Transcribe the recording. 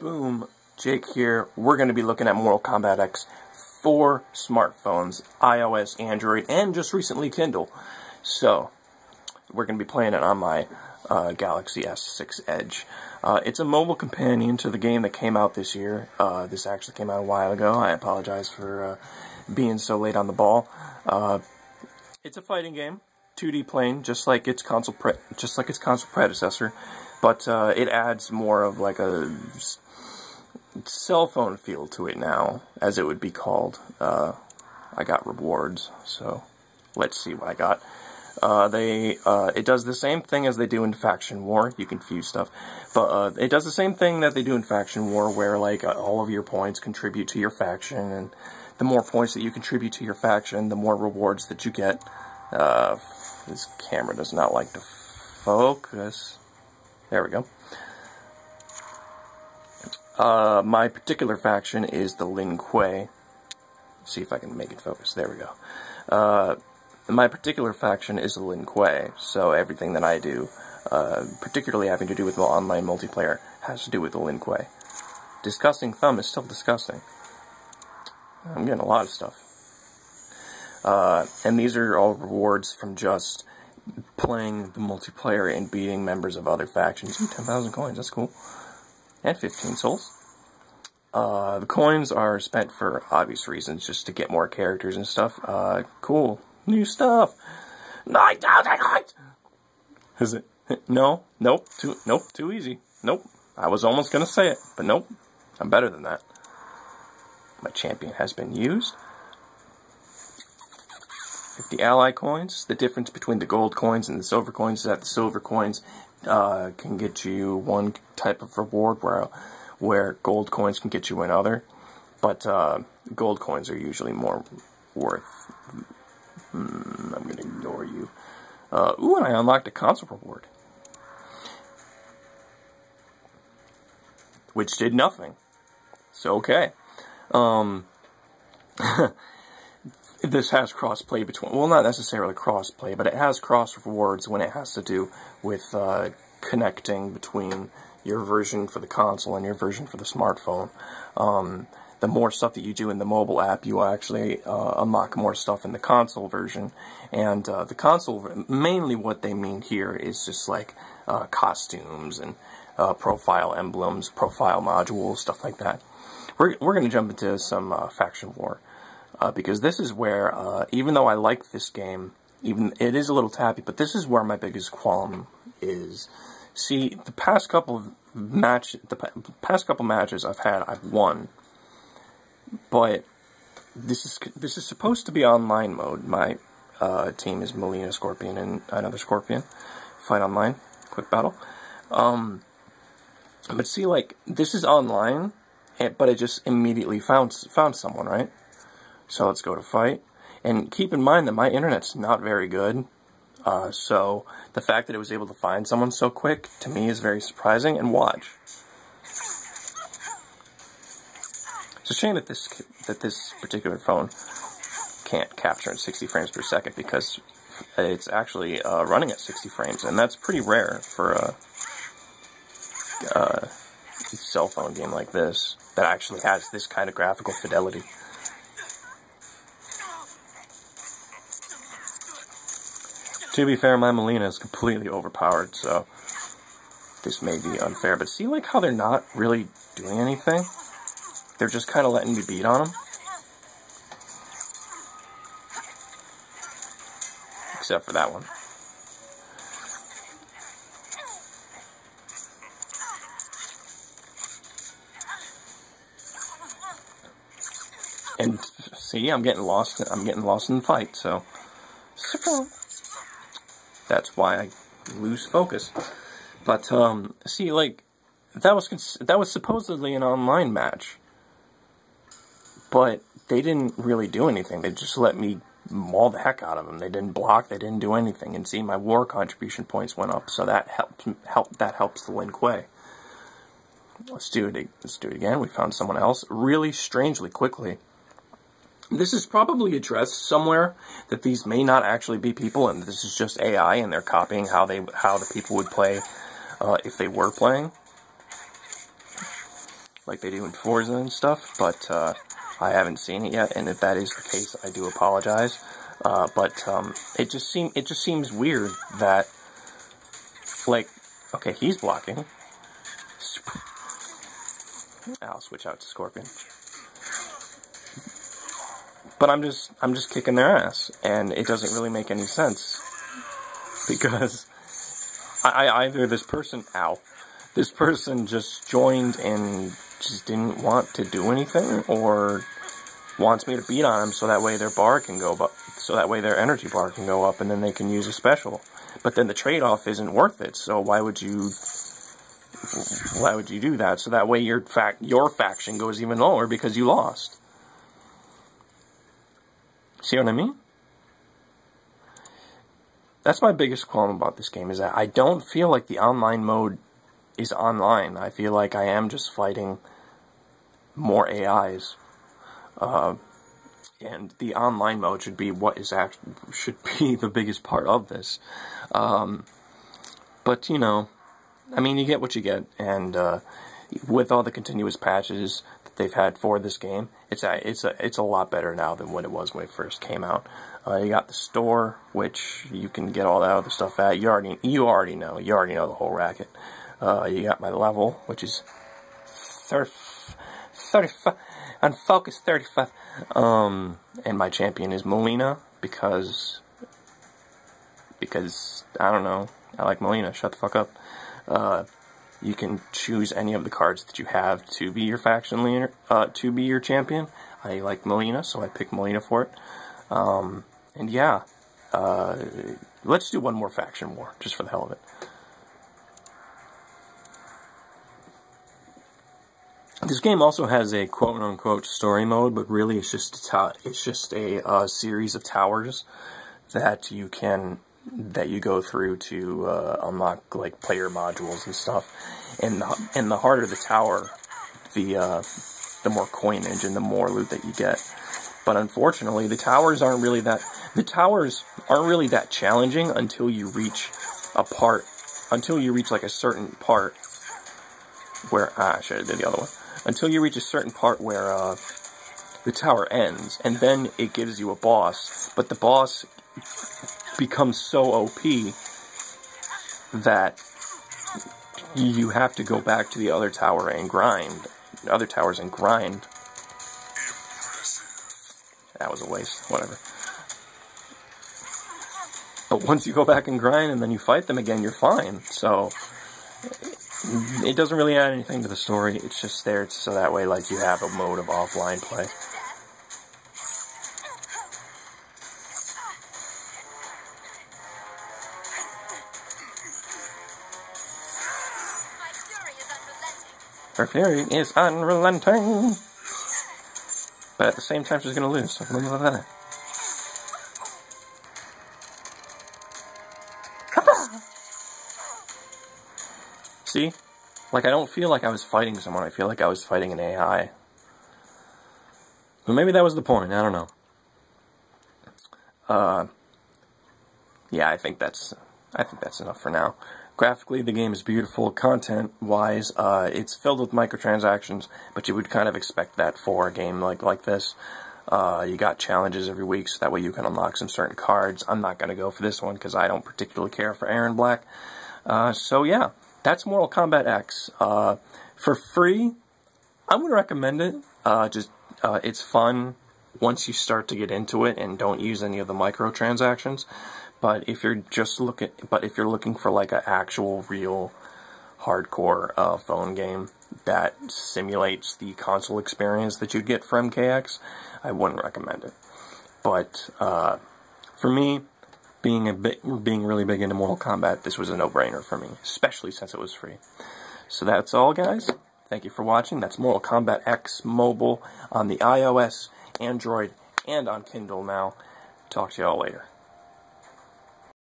Boom, Jake here. We're going to be looking at Mortal Kombat X for smartphones, iOS, Android, and just recently Kindle. So, we're going to be playing it on my Galaxy S6 Edge. It's a mobile companion to the game that came out this year. This actually came out a while ago. I apologize for being so late on the ball. It's a fighting game, 2D plane, just like its console predecessor, but it adds more of like a cell phone feel to it now, as it would be called. I got rewards, so let's see what I got. It does the same thing as they do in Faction War. You confuse stuff, but it does the same thing that they do in Faction War, where like all of your points contribute to your faction, and the more points that you contribute to your faction, the more rewards that you get. This camera does not like to focus. There we go. My particular faction is the Lin Kuei. See if I can make it focus. There we go. My particular faction is the Lin Kuei, so everything that I do, particularly having to do with online multiplayer, has to do with the Lin Kuei. Disgusting thumb is still disgusting. I'm getting a lot of stuff. And these are all rewards from just playing the multiplayer and beating members of other factions. Ooh, 10,000 coins, that's cool. And 15 souls. The coins are spent for obvious reasons, just to get more characters and stuff. Cool. New stuff. 9,000 coins! Is it? No. Nope. Too easy. Nope. I was almost gonna say it, but nope. I'm better than that. My champion has been used. 50 ally coins. The difference between the gold coins and the silver coins is that the silver coins can get you one type of reward, where gold coins can get you another. But gold coins are usually more worth. I'm going to ignore you. Ooh, and I unlocked a console reward, which did nothing. So, okay. This has cross-play between, well, not necessarily cross-play, but it has cross-rewards when it has to do with connecting between your version for the console and your version for the smartphone. The more stuff that you do in the mobile app, you actually unlock more stuff in the console version. And the console, mainly what they mean here is just like costumes and profile emblems, profile modules, stuff like that. We're going to jump into some Faction War. Because this is where, even though I like this game, it is a little tappy, but this is where my biggest qualm is. See, the past couple matches I've had, I've won. But this is supposed to be online mode. My team is Melina Scorpion and another Scorpion. Fight online, quick battle. But see, like, this is online, but it just immediately found someone, right? So let's go to fight. And keep in mind that my internet's not very good. So the fact that it was able to find someone so quick, to me, is very surprising. And watch. It's a shame that this particular phone can't capture at 60 frames per second, because it's actually running at 60 frames. And that's pretty rare for a cell phone game like this that actually has this kind of graphical fidelity. To be fair, my Melina is completely overpowered, so this may be unfair. But see, like, how they're not really doing anything? They're just kind of letting me beat on them. Except for that one. And see, I'm getting lost in the fight, so that's why I lose focus. But see, like, that was supposedly an online match, but they didn't really do anything. They just let me maul the heck out of them. They didn't block. They didn't do anything. And see, my war contribution points went up, so that helps the Lin Kuei. Let's do it again. We found someone else really strangely quickly. This is probably addressed somewhere, that these may not actually be people, and this is just AI, and they're copying how the people would play if they were playing. like they do in Forza and stuff, but I haven't seen it yet, and if that is the case, I do apologize. But it just seems weird that, like, okay, he's blocking. I'll switch out to Scorpion. But I'm just kicking their ass, and it doesn't really make any sense, because either this person just joined and just didn't want to do anything, or wants me to beat on them so that way their bar can go up, so that way their energy bar can go up, and then they can use a special. But then the trade-off isn't worth it, so why would you do that? So that way your faction goes even lower because you lost. See what I mean? That's my biggest qualm about this game, is that I don't feel like the online mode is online. I feel like I am just fighting more AIs. And the online mode should be what is should be the biggest part of this. But, you know, I mean, you get what you get, and with all the continuous patches that they've had for this game, it's a lot better now than what it was when it first came out. You got the store, which you can get all that other stuff at. You already know the whole racket. You got my level, which is 35, unfocused 35. And my champion is Melina, because I don't know, I like Melina. Shut the fuck up. You can choose any of the cards that you have to be your faction leader, to be your champion. I like Melina, so I picked Melina for it. And yeah, let's do one more faction war, just for the hell of it. This game also has a quote-unquote story mode, but really it's just a series of towers that you go through to unlock, like, player modules and stuff. And the harder the tower, the more coinage and the more loot that you get. But unfortunately, the towers aren't really that challenging until you reach like a certain part where I should have did the other one. Until you reach a certain part where the tower ends, and then it gives you a boss. But the boss becomes so OP that you have to go back to the other tower and grind. Other towers and grind. That was a waste. Whatever. But once you go back and grind and then you fight them again, you're fine. So it doesn't really add anything to the story. It's just there so that way, like, you have a mode of offline play. Her fury is unrelenting. But at the same time, she's going to lose. So see? Like, I don't feel like I was fighting someone. I feel like I was fighting an AI. But maybe that was the point. I don't know. Yeah, I think that's enough for now. Graphically, the game is beautiful. Content-wise, it's filled with microtransactions, but you would kind of expect that for a game like this. You got challenges every week, so that way you can unlock some certain cards. I'm not going to go for this one, because I don't particularly care for Aaron Black. So yeah, that's Mortal Kombat X. For free, I would recommend it. It's fun once you start to get into it and don't use any of the microtransactions. But if you're looking for like an actual, real, hardcore phone game that simulates the console experience that you'd get from MKX, I wouldn't recommend it. But for me, being really big into Mortal Kombat, this was a no-brainer for me, especially since it was free. So that's all, guys. Thank you for watching. That's Mortal Kombat X Mobile on the iOS, Android, and on Kindle now. Talk to y'all later.